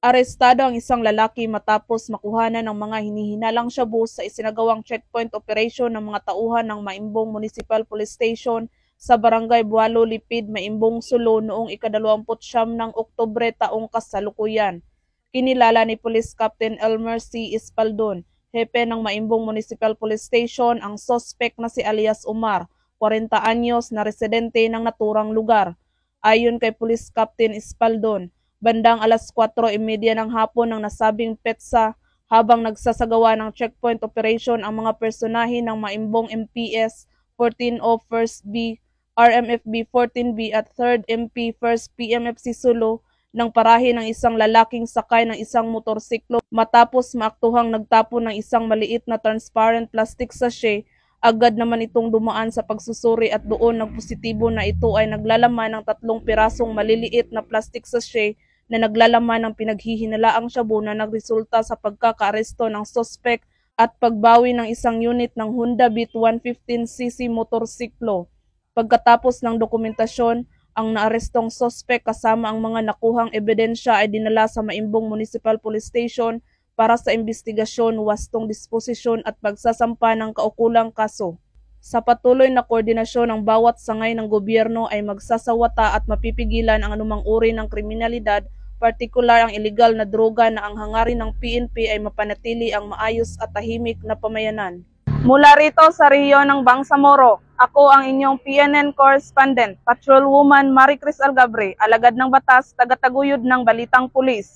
Arestado ang isang lalaki matapos makuhanan ng mga hinihinalang shabu sa isinagawang checkpoint operation ng mga tauhan ng Maimbong Municipal Police Station sa Barangay Bualo, Lipid, Maimbong, Sulu noong ika-29 ng Oktubre taong kasalukuyan. Kinilala ni Police Captain Elmer C. Espaldon, hepe ng Maimbong Municipal Police Station, ang sospek na si alias Umar, 40 anyos na residente ng naturang lugar. Ayon kay Police Captain Espaldon, bandang alas 4:30 ng hapon ng nasabing petsa, habang nagsasagawa ng checkpoint operation ang mga personahe ng Maimbong MPS 14O 1st B, RMFB 14B at 3rd MP 1st PMFC Sulu nang parahin ng isang lalaking sakay ng isang motorsiklo matapos maaktuhang nagtapon ng isang maliit na transparent plastic sachet. Agad naman itong dumaan sa pagsusuri at doon nagpositibo na ito ay naglalaman ng 3 pirasong maliliit na plastic sachet na naglalaman ng pinaghihinalaang shabu na nagresulta sa pagkakaaresto ng sospek at pagbawi ng isang unit ng Honda Beat 115cc motorsiklo. Pagkatapos ng dokumentasyon, ang naarestong sospek kasama ang mga nakuhang ebidensya ay dinala sa Maimbong Municipal Police Station para sa investigasyon, wastong disposisyon at pagsasampa ng kaukulang kaso. Sa patuloy na koordinasyon ng bawat sangay ng gobyerno ay magsasawata at mapipigilan ang anumang uri ng kriminalidad, partikular ang iligal na droga, na ang hangarin ng PNP ay mapanatili ang maayos at tahimik na pamayanan. Mula rito sa rehiyon ng Bangsamoro, ako ang inyong PNN correspondent, Patrolwoman Maricris Algabre, alagad ng batas, tagataguyod ng Balitang Pulis.